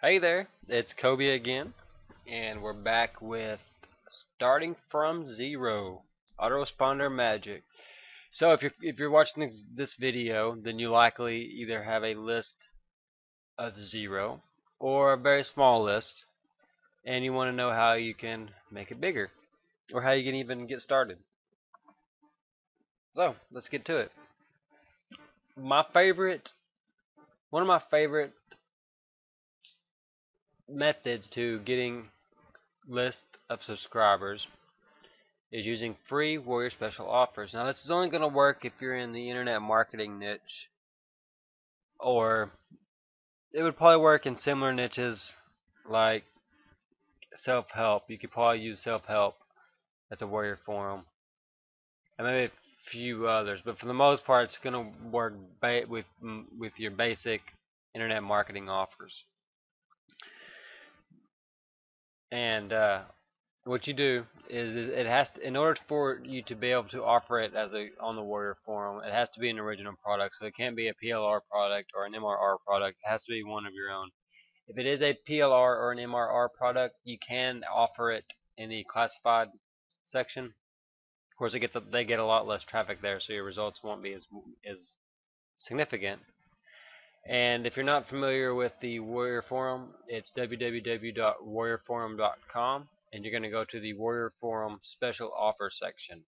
Hey there, it's Kobe again, and we're back with starting from zero, autoresponder magic. So if you're watching this video, then you likely either have a list of zero or a very small list, and you want to know how you can make it bigger or how you can even get started. So let's get to it. My favorite, one of my favorite methods to getting list of subscribers is using free Warrior Special offers. Now, this is only going to work if you're in the internet marketing niche, or it would probably work in similar niches like self-help. You could probably use self-help at the Warrior Forum, and maybe a few others. But for the most part, it's going to work with your basic internet marketing offers. And what you do is it has to, in order for you to be able to offer it as a on the Warrior Forum, it has to be an original product. So it can't be a PLR product or an MRR product. It has to be one of your own. If it is a PLR or an MRR product, you can offer it in the classified section. Of course, they get a lot less traffic there, so your results won't be as significant. And if you're not familiar with the Warrior Forum, it's www.warriorforum.com, and you're going to go to the Warrior Forum special offer section.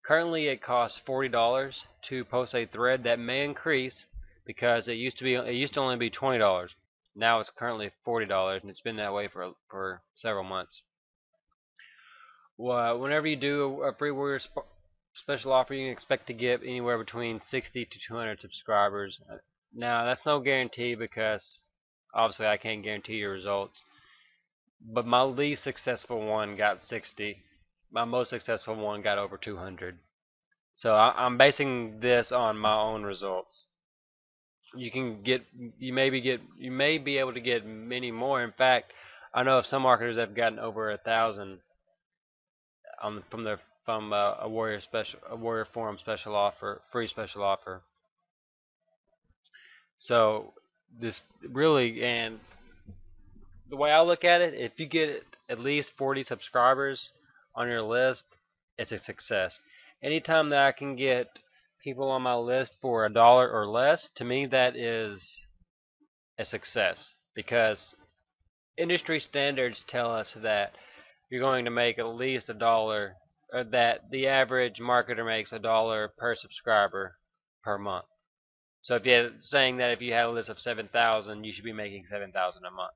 Currently, it costs $40 to post a thread. That may increase because it used to only be $20. Now it's currently $40, and it's been that way for several months. Well, whenever you do a free Warrior special offer, you can expect to get anywhere between 60 to 200 subscribers. Now, that's no guarantee because obviously I can't guarantee your results. But my least successful one got 60. My most successful one got over 200. So I'm basing this on my own results. You may be able to get many more. In fact, I know of some marketers that have gotten over 1,000 from a Warrior Forum special offer, free special offer. So this really, and the way I look at it, if you get at least 40 subscribers on your list, it's a success. Anytime that I can get people on my list for $1 or less, to me that is a success, because industry standards tell us that you're going to make at least $1, or that the average marketer makes $1 per subscriber per month. So if you're saying that if you had a list of 7,000, you should be making 7,000 a month.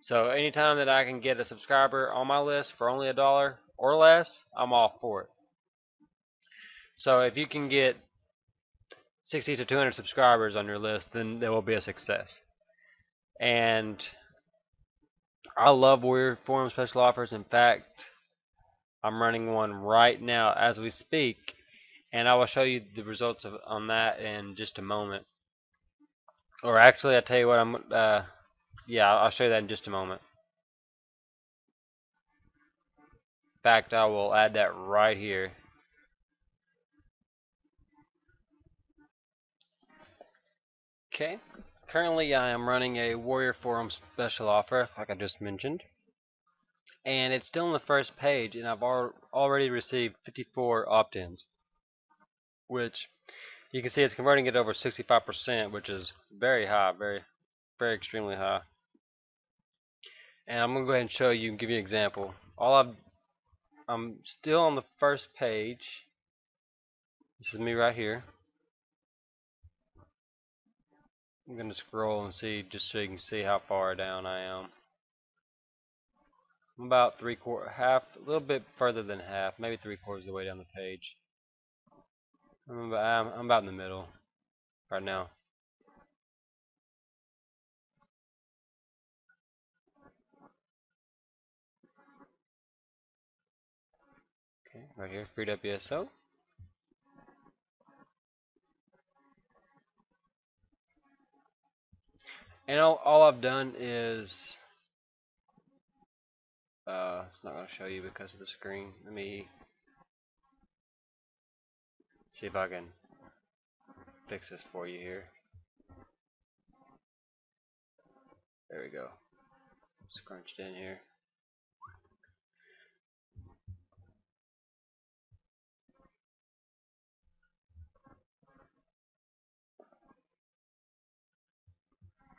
So anytime that I can get a subscriber on my list for only $1 or less, I'm all for it. So if you can get 60 to 200 subscribers on your list, then there will be a success. And I love Warrior Forum special offers. In fact, I'm running one right now as we speak, and I will show you the results on that in just a moment. Or actually, I'll tell you what, I'll show you that in just a moment. In fact, I will add that right here. Okay, currently I am running a Warrior Forum special offer, like I just mentioned, and it's still on the first page, and I've already received 54 opt-ins, which you can see it's converting it over 65%, which is very high, very extremely high. And I'm gonna go ahead and show you and give you an example. I'm still on the first page. This is me right here. I'm gonna scroll and see, just so you can see how far down I am. I'm about half, a little bit further than half, maybe 3/4 of the way down the page. I'm about in the middle right now. Okay, right here, free WSO. And all I've done is, it's not going to show you because of the screen. Let me see if I can fix this for you here. There we go. Scrunched in here.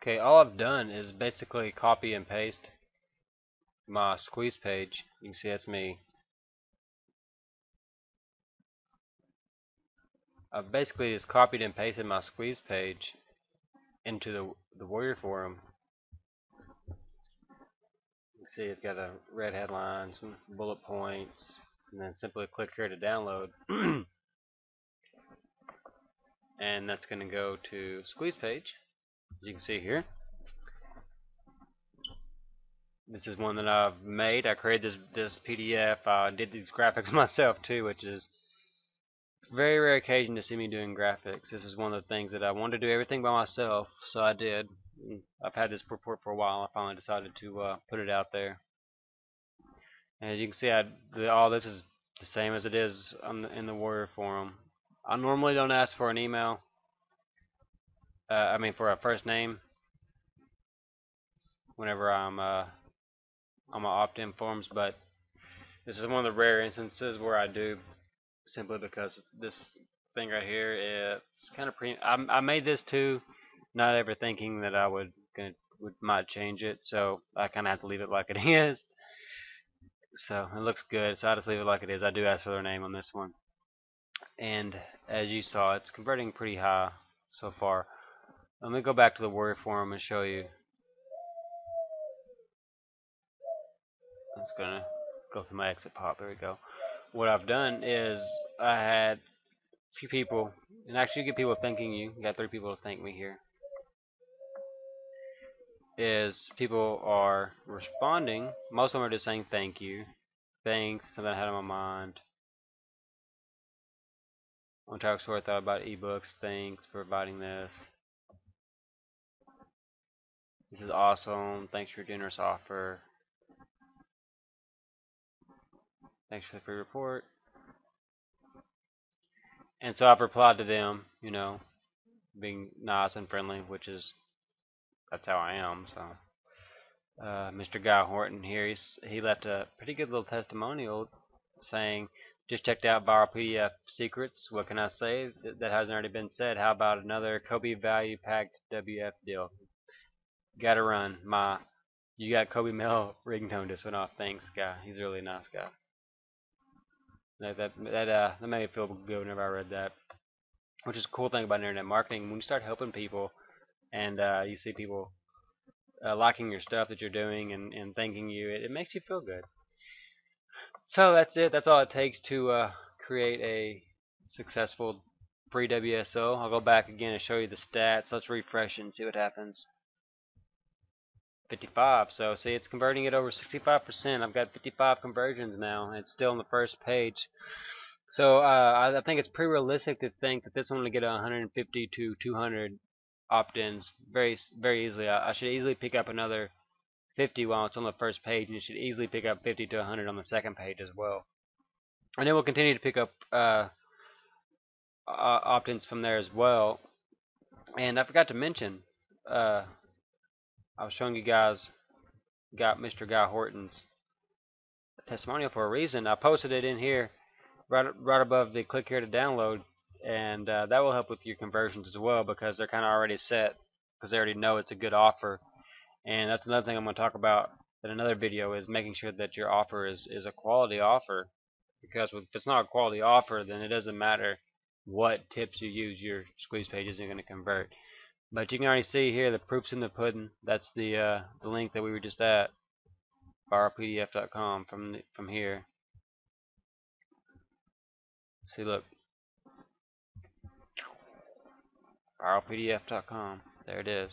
Okay, all I've done is basically copy and paste my squeeze page. You can see that's me. I've basically just copied and pasted my squeeze page into the Warrior forum. You can see it's got a red headline, some bullet points, and then simply click here to download. And that's going to go to squeeze page, as you can see here. This is one that I've made. I created this PDF. I did these graphics myself too, which is very rare occasion to see me doing graphics. This is one of the things that I wanted to do everything by myself, so I did. I've had this report for a while. I finally decided to put it out there. And as you can see, all this is the same as it is in the Warrior forum. I normally don't ask for an email. I mean for a first name whenever I'm on my opt-in forms, but this is one of the rare instances where I do, simply because this thing right here is kind of I made this too, not ever thinking that I might change it, so I kind of have to leave it like it is. So it looks good, so I just leave it like it is. I do ask for their name on this one, and as you saw, it's converting pretty high so far. Let me go back to the Warrior forum and show you. I'm just gonna go through my exit pop. There we go. What I've done is I had a few people, and actually you get people thanking you. You got 3 people to thank me here. Is people are responding. Most of them are just saying thank you, thanks, something I had on my mind. On track store, I thought about ebooks. Thanks for providing this. This is awesome. Thanks for your generous offer. Thanks for the free report. And so I've replied to them, you know, being nice and friendly, which is, that's how I am. So Mr. Guy Horton here, he left a pretty good little testimonial saying, just checked out Viral PDF Secrets. What can I say that hasn't already been said? How about another Kobe value packed WF deal? Gotta run. You got Kobe Mel ringtone just went off. Thanks, guy. He's a really nice guy. That made me feel good whenever I read that. Which is a cool thing about internet marketing. When you start helping people and you see people liking your stuff that you're doing and thanking you, it makes you feel good. So that's it. That's all it takes to create a successful free WSO. I'll go back again and show you the stats. Let's refresh and see what happens. 55. So see, it's converting it over 65%. I've got 55 conversions now, and it's still on the first page. So I think it's pretty realistic to think that this one will get 150 to 200 opt-ins very easily. I should easily pick up another 50 while it's on the first page, and you should easily pick up 50 to 100 on the second page as well. And then we'll continue to pick up opt-ins from there as well. And I forgot to mention, I was showing you guys got Mr. Guy Horton's testimonial for a reason. I posted it in here right above the click here to download, and that will help with your conversions as well, because they're kind of already set, because they already know it's a good offer. And that's another thing I'm going to talk about in another video, is making sure that your offer is a quality offer, because if it's not a quality offer, then it doesn't matter what tips you use, your squeeze page isn't going to convert. But you can already see here the proof's in the pudding. That's the link that we were just at, viralpdf.com from here. See, look, viralpdf.com. There it is.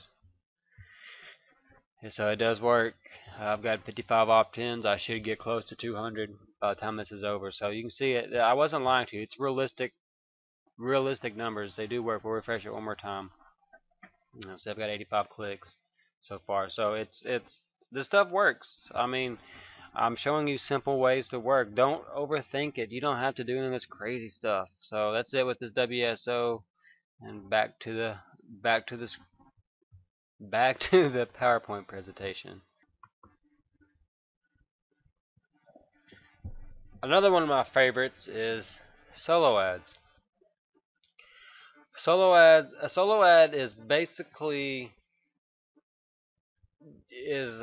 And so it does work. I've got 55 opt-ins. I should get close to 200 by the time this is over. So you can see it. I wasn't lying to you. It's realistic numbers. They do work. We'll refresh it one more time. So I've got 85 clicks so far. So this stuff works. I mean, I'm showing you simple ways to work. Don't overthink it. You don't have to do any of this crazy stuff. So that's it with this WSO. And back to the back to the PowerPoint presentation. Another one of my favorites is solo ads. A solo ad is is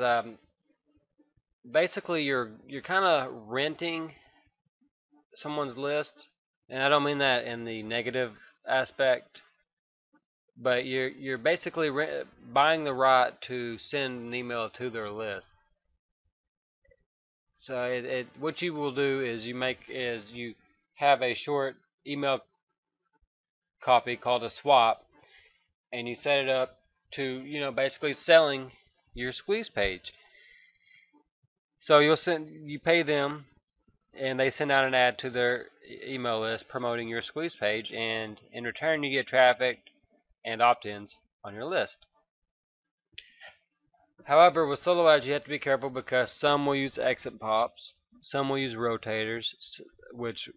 basically you're kind of renting someone's list, and I don't mean that in the negative aspect, but you're basically buying the right to send an email to their list. So what you will do is you have a short email copy called a swap, and you set it up to basically selling your squeeze page. So you pay them, and they send out an ad to their email list promoting your squeeze page, and in return you get traffic and opt-ins on your list. However, with solo ads you have to be careful because some will use exit pops, some will use rotators, which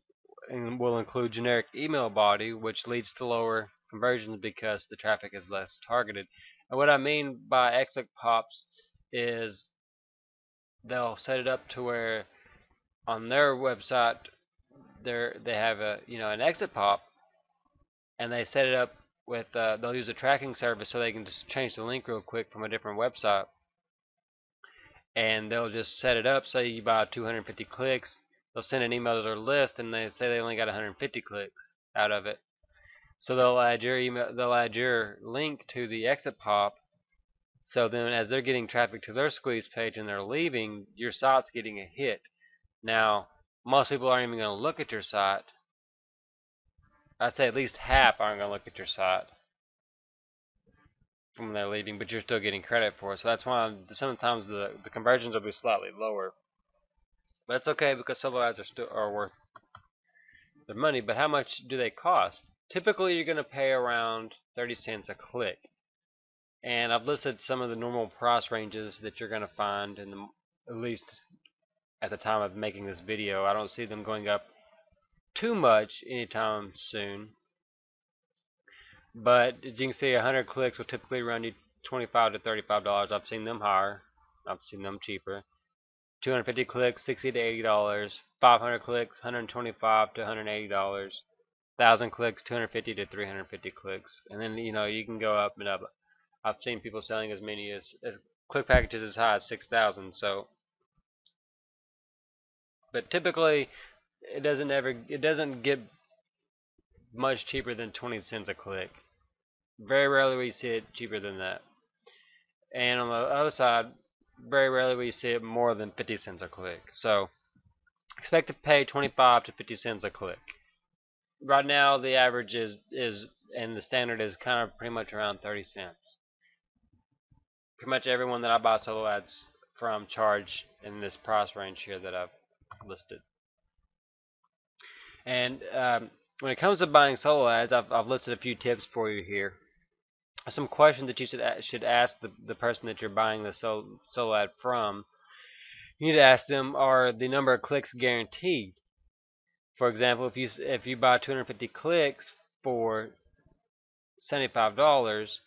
will include generic email body, which leads to lower conversions because the traffic is less targeted. And what I mean by exit pops is they'll set it up to where on their website they have an exit pop, and they set it up with they'll use a tracking service so they can just change the link real quick from a different website, and they'll just set it up. Say you buy 250 clicks, they'll send an email to their list, and they say they only got 150 clicks out of it. So they'll add your link to the exit pop. So then, as they're getting traffic to their squeeze page and they're leaving, your site's getting a hit. Now, most people aren't even going to look at your site. I'd say at least half aren't going to look at your site when they're leaving, but you're still getting credit for it. So that's why sometimes the conversions will be slightly lower. But it's okay because solo ads are worth their money. But how much do they cost? Typically, you're going to pay around 30 cents a click. And I've listed some of the normal price ranges that you're going to find, at least at the time of making this video. I don't see them going up too much anytime soon. But as you can see, 100 clicks will typically run you $25 to $35. I've seen them higher. I've seen them cheaper. 250 clicks, $60 to $80. 500 clicks, $125 to $180. 1,000 clicks, 250 to 350 clicks. And then you can go up and up. I've seen people selling as many as click packages as high as 6,000. So, but typically it doesn't get much cheaper than 20 cents a click. Very rarely we see it cheaper than that. And on the other side, very rarely we see it more than 50 cents a click. So expect to pay 25 to 50 cents a click. Right now the average is and the standard is kind of pretty much around 30 cents. Pretty much everyone that I buy solo ads from charge in this price range here that I've listed. And when it comes to buying solo ads, I've listed a few tips for you here. Some questions that you should ask the person that you're buying the solo ad from. You need to ask them: are the number of clicks guaranteed? For example, if you buy 250 clicks for $75,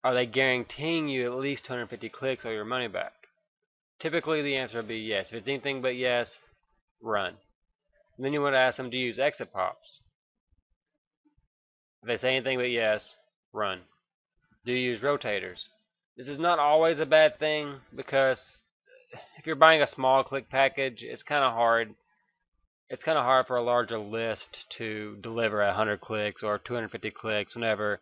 are they guaranteeing you at least 250 clicks or your money back? Typically, the answer will be yes. If it's anything but yes, run. And then you want to ask them to use exit pops. If they say anything but yes, run. Do you use rotators? This is not always a bad thing because if you're buying a small click package, it's kind of hard. It's kind of hard for a larger list to deliver 100 clicks or 250 clicks whenever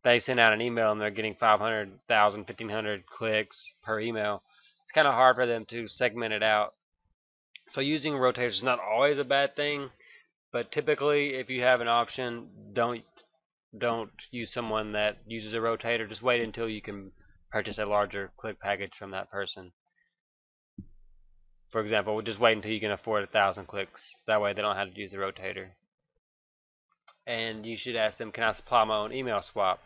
they send out an email and they're getting 500,000, 1,500 clicks per email. It's kind of hard for them to segment it out. So using rotators is not always a bad thing, but typically if you have an option, don't use someone that uses a rotator. Just wait until you can purchase a larger click package from that person. For example, just wait until you can afford 1,000 clicks. That way they don't have to use the rotator. And you should ask them, can I supply my own email swap?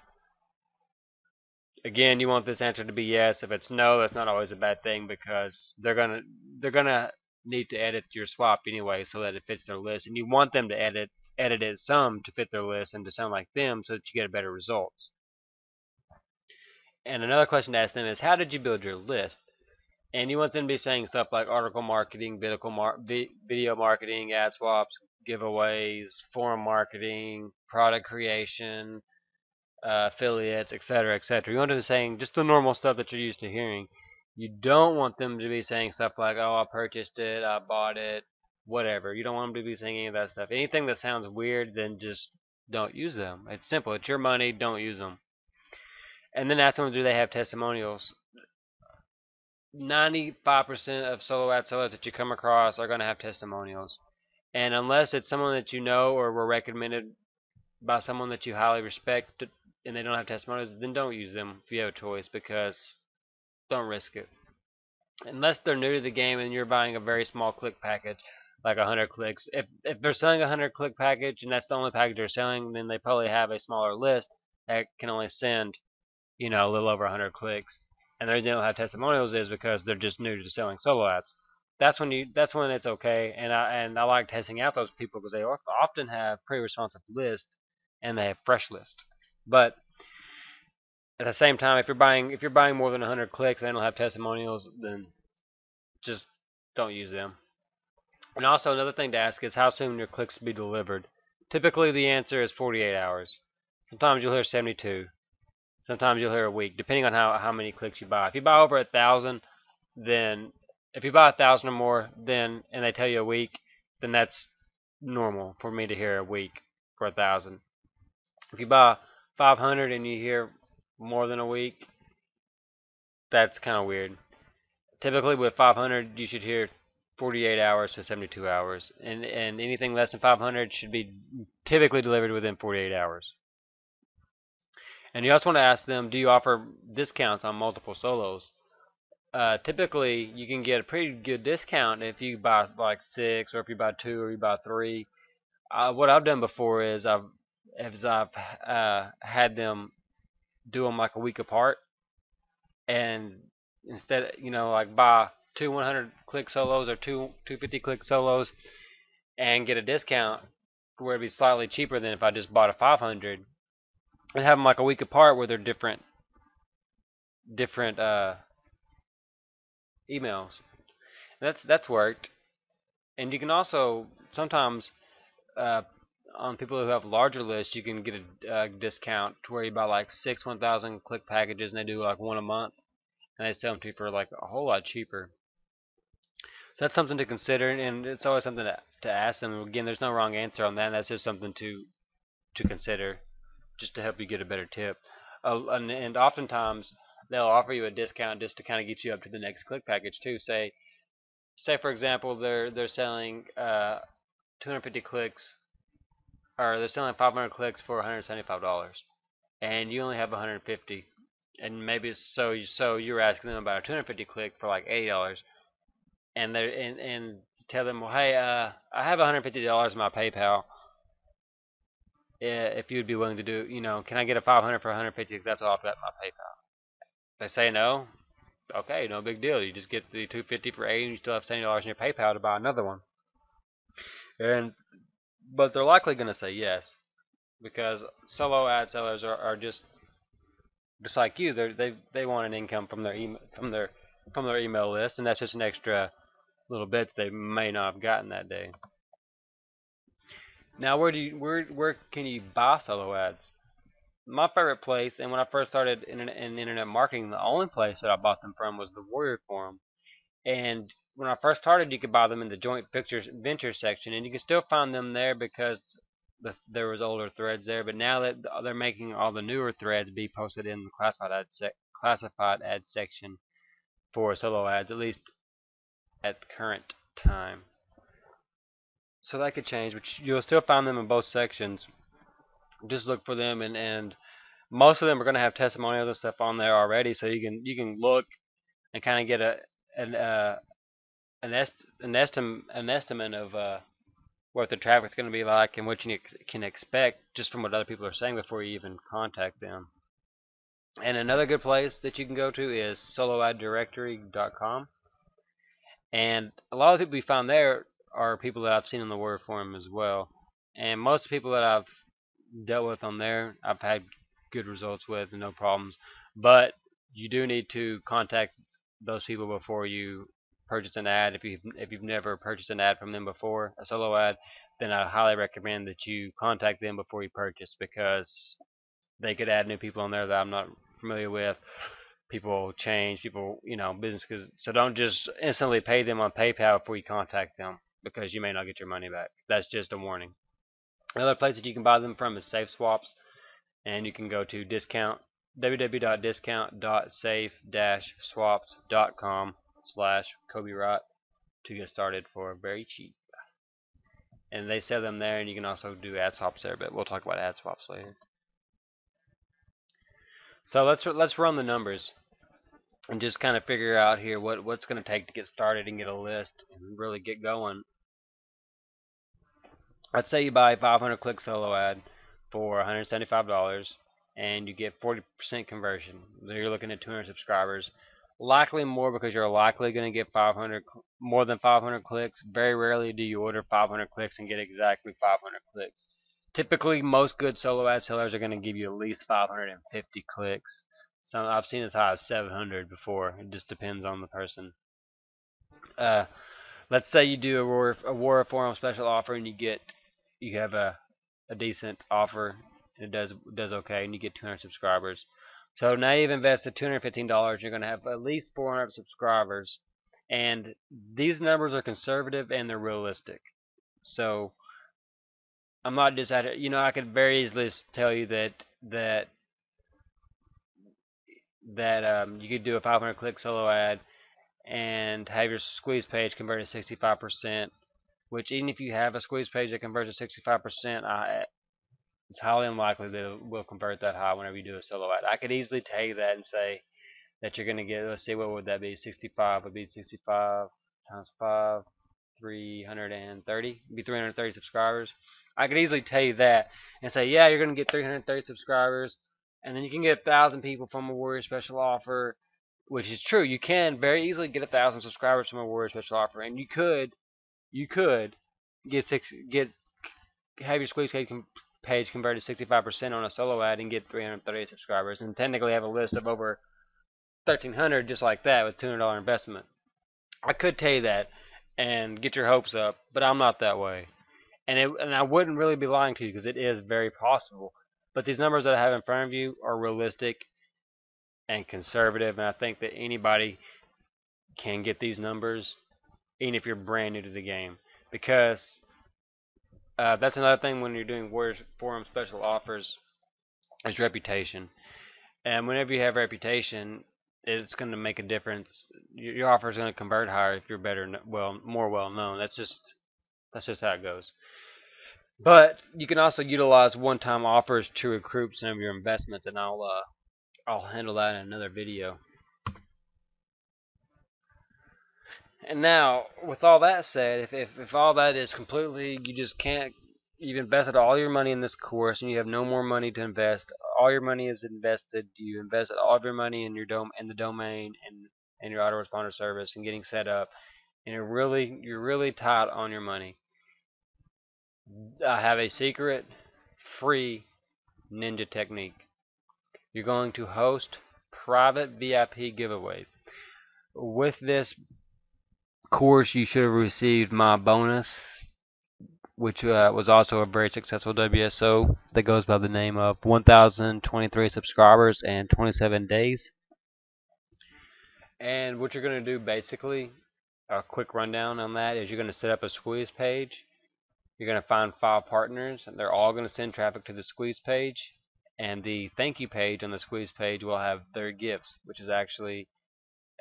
Again, you want this answer to be yes. If it's no, that's not always a bad thing because they're gonna need to edit your swap anyway so that it fits their list, and you want them to edit it some to fit their list and to sound like them so that you get better results. And another question to ask them is, how did you build your list? And you want them to be saying stuff like article marketing, video marketing, ad swaps, giveaways, forum marketing, product creation, affiliates, etc., etc. You want them to be saying just the normal stuff that you're used to hearing. You don't want them to be saying stuff like, "Oh, I purchased it, I bought it, whatever." You don't want them to be saying any of that stuff. Anything that sounds weird, then just don't use them. It's simple. It's your money. Don't use them. And then ask them, do they have testimonials? 95% of solo ad sellers that you come across are going to have testimonials. And unless it's someone that you know or were recommended by someone that you highly respect and they don't have testimonials, then don't use them if you have a choice, because don't risk it. Unless they're new to the game and you're buying a very small click package, like 100 clicks. If they're selling a 100 click package and that's the only package they're selling, then they probably have a smaller list that can only send, a little over 100 clicks. And the reason they don't have testimonials is because they're just new to selling solo ads. That's when it's okay. And I like testing out those people because they often have pretty responsive lists and they have fresh lists. But at the same time, if you're buying more than 100 clicks and they don't have testimonials, then just don't use them. And also another thing to ask is how soon your clicks will be delivered. Typically the answer is 48 hours. Sometimes you'll hear 72. Sometimes you'll hear a week, depending on how many clicks you buy. If you buy over 1,000, then if you buy 1,000 or more, then and they tell you a week, then that's normal for me to hear a week for 1,000. If you buy 500 and you hear more than a week, that's kind of weird. Typically with 500, you should hear 48 hours to 72 hours, and anything less than 500 should be typically delivered within 48 hours. And you also want to ask them, do you offer discounts on multiple solos? Typically, you can get a pretty good discount if you buy like 6, or if you buy 2, or you buy 3. What I've done before is I've had them do them like a week apart, and instead, like buy 2 100 click solos or 250 click solos, and get a discount where it'd be slightly cheaper than if I just bought a 500, and have them like a week apart where they're different emails. That's worked. And you can also sometimes on people who have larger lists, you can get a discount to where you buy like 6 1,000 click packages and they do like one a month, and they sell them to you for like a whole lot cheaper. So that's something to consider, and it's always something to ask them. Again, there's no wrong answer on that. That's just something to consider, just to help you get a better tip. And oftentimes they'll offer you a discount just to kind of get you up to the next click package too. Say for example they're selling 250 clicks, or they're selling 500 clicks for $175, and you only have 150, and maybe so you're asking them about a 250 click for like $80, and they and tell them, well, hey, I have $150 in my PayPal. If you'd be willing to do, can I get a 500 for 150? Because that's all I've got in my PayPal. If they say no, okay, no big deal. You just get the 250 for 80, and you still have $70 in your PayPal to buy another one. But they're likely going to say yes, because solo ad sellers are just like you. They want an income from their email list, and that's just an extra little bit they may not have gotten that day. Now, where can you buy solo ads? My favorite place, and when I first started in internet marketing, the only place that I bought them from was the Warrior Forum. And when I first started, you could buy them in the joint venture section, and you can still find them there because there was older threads there. But now that they're making all the newer threads be posted in the classified ad section for solo ads, at least at the current time. So that could change, but you'll still find them in both sections. Just look for them, and most of them are going to have testimonials and stuff on there already, so you can look and kind of get an estimate of what the traffic's going to be like and what you can expect just from what other people are saying before you even contact them. And another good place that you can go to is soloaddirectory.com. And a lot of the people you find there are people that I've seen on the Word Forum as well. And most of the people that I've dealt with on there, I've had good results with and no problems. But you do need to contact those people before you purchase an ad. If you've never purchased an ad from them before, a solo ad, then I highly recommend that you contact them before you purchase, because they could add new people on there that I'm not familiar with. People change, people, businesses. So don't just instantly pay them on PayPal before you contact them, because you may not get your money back. That's just a warning. Another place that you can buy them from is Safe Swaps, and you can go to www.discount.safe-swaps.com/KobeWright to get started for very cheap. And they sell them there, and you can also do ad swaps there, but we'll talk about ad swaps later. So let's run the numbers and just kind of figure out here what's going to take to get started and get a list and really get going. Let's say you buy a 500 click solo ad for $175 and you get 40% conversion. You're looking at 200 subscribers. Likely more, because you're likely going to get more than 500 clicks. Very rarely do you order 500 clicks and get exactly 500 clicks. Typically, most good solo ad sellers are going to give you at least 550 clicks. Some I've seen as high as 700 before. It just depends on the person. Uh, let's say you do a War Forum special offer and you have a decent offer and it does okay, and you get 200 subscribers. So now you've invested $215. You're going to have at least 400 subscribers, and these numbers are conservative and they're realistic. So I'm not just at it. I could very easily tell you that you could do a 500 click solo ad and have your squeeze page convert to 65%. Which, even if you have a squeeze page that converts to 65%, it's highly unlikely that it will convert that high whenever you do a solo ad. I could easily tell you that and say that you're going to get, let's see, what would that be? 65 would be 65 times 5, 330. It'd be 330 subscribers. I could easily tell you that and say, yeah, you're going to get 330 subscribers, and then you can get 1,000 people from a Warrior special offer, which is true. You can very easily get 1,000 subscribers from a Warrior special offer, and you could get have your squeeze page converted 65% on a solo ad and get 330 subscribers, and technically have a list of over 1,300 just like that with $200 investment. I could tell you that and get your hopes up, but I'm not that way, and I wouldn't really be lying to you, because it is very possible. But these numbers that I have in front of you are realistic and conservative, and I think that anybody can get these numbers, even if you're brand new to the game, because that's another thing when you're doing Warriors Forum special offers is reputation. And whenever you have reputation, it's going to make a difference. Your offer is going to convert higher if you're more well known. That's just how it goes. But you can also utilize one-time offers to recoup some of your investments, and I'll handle that in another video. And now, with all that said, if all that is completely, you just can't, you've invested all your money in this course and you have no more money to invest, all your money is invested, you invested all of your money in the domain and your autoresponder service and getting set up, and you're really tight on your money, I have a secret, free ninja technique. You're going to host private VIP giveaways. With this course, you should have received my bonus, which was also a very successful WSO that goes by the name of 1,023 subscribers and 27 days. And what you're going to do, basically, a quick rundown on that, is you're going to set up a squeeze page. You're going to find 5 partners, and they're all going to send traffic to the squeeze page. And the thank you page on the squeeze page will have their gifts, which is actually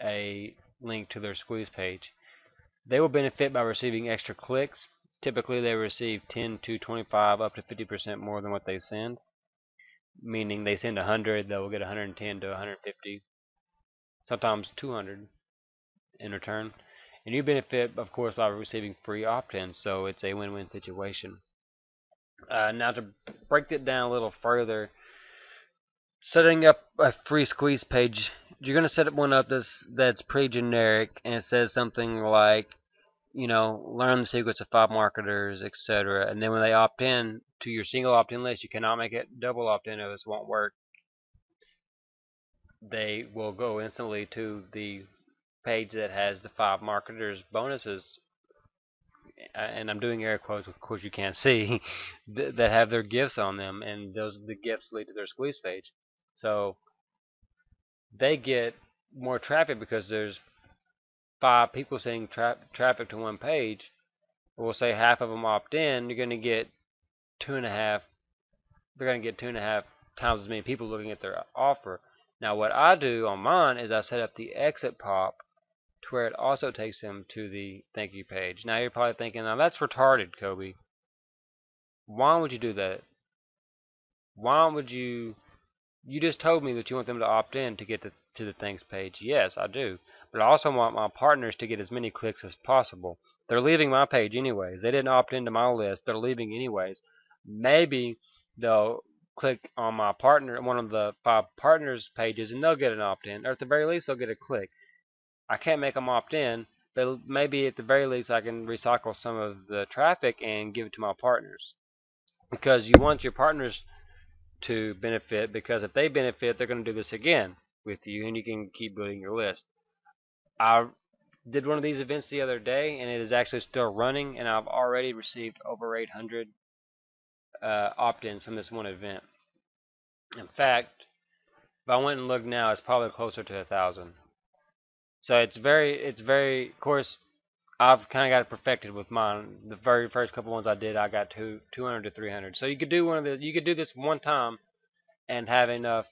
a link to their squeeze page. They will benefit by receiving extra clicks. Typically, they receive 10 to 25, up to 50% more than what they send. Meaning they send 100, they will get 110 to 150, sometimes 200 in return. And you benefit, of course, by receiving free opt-ins, so it's a win-win situation. Now, to break it down a little further, setting up a free squeeze page, you're going to set up one up that's pretty generic, and it says something like, learn the secrets of 5 marketers, etc. And then when they opt in to your single opt-in list, you cannot make it double opt-in, or this won't work. they will go instantly to the page that has the 5 marketers bonuses, and I'm doing air quotes, of course you can't see, that have their gifts on them, and the gifts lead to their squeeze page. So they get more traffic because there's 5 people sending traffic to one page. We'll say half of them opt in. You're going to get two and a half. They're going to get 2.5 times as many people looking at their offer. Now, what I do on mine is I set up the exit pop to where it also takes them to the thank you page. Now, you're probably thinking, now that's retarded, Kobe. Why would you do that? Why would you? You just told me that you want them to opt in to get to the thanks page. Yes, I do. But I also want my partners to get as many clicks as possible. They're leaving my page anyways. They didn't opt into my list. They're leaving anyways. Maybe they'll click on my partner, one of the 5 partners pages, and they'll get an opt-in. Or at the very least, they'll get a click. I can't make them opt in, but maybe at the very least I can recycle some of the traffic and give it to my partners. Because you want your partners to benefit, because if they benefit, they're going to do this again with you, and you can keep building your list. I did one of these events the other day, and it is actually still running, and I've already received over 800 opt-ins from this one event. In fact, if I went and looked now, it's probably closer to 1,000. So it's very. Of course, I've kind of got it perfected with mine. The very first couple ones I did, I got 200 to 300. So you could do you could do this one time and have enough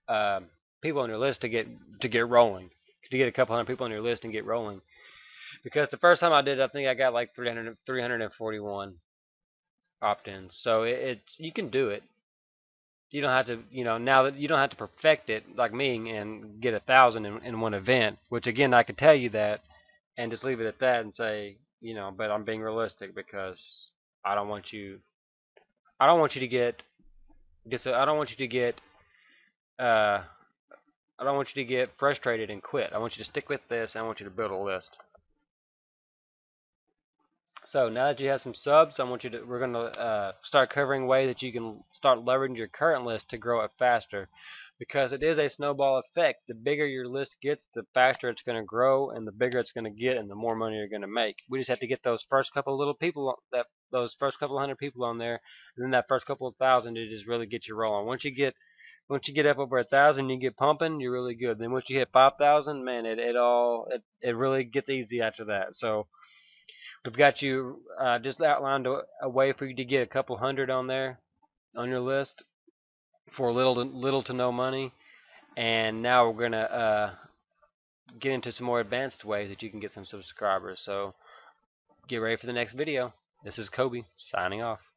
uh, people on your list to get rolling, to get a couple hundred people on your list and get rolling. Because the first time I did, I think I got like 341 opt-ins. So you can do it. You don't have to, now that you don't have to perfect it like me and get 1,000 in one event. Which again, I could tell you that and just leave it at that and say, but I'm being realistic because I don't want you. I don't want you to get. I don't want you to get. Uh, I don't want you to get frustrated and quit. I want you to stick with this. And I want you to build a list. So now that you have some subs, we're going to start covering ways that you can start leveraging your current list to grow it faster, because it is a snowball effect. The bigger your list gets, the faster it's going to grow, and the bigger it's going to get, and the more money you're going to make. We just have to get those first couple of little people, those first couple of hundred people on there, and then that first couple of thousand to just really get you rolling. Once you get up over 1,000, you get pumping, you're really good. Then once you hit 5,000, man, it really gets easy after that. So we've got you just outlined a way for you to get a couple hundred on there on your list for little to no money, and now we're gonna get into some more advanced ways that you can get some subscribers. So get ready for the next video. This is Kobe signing off.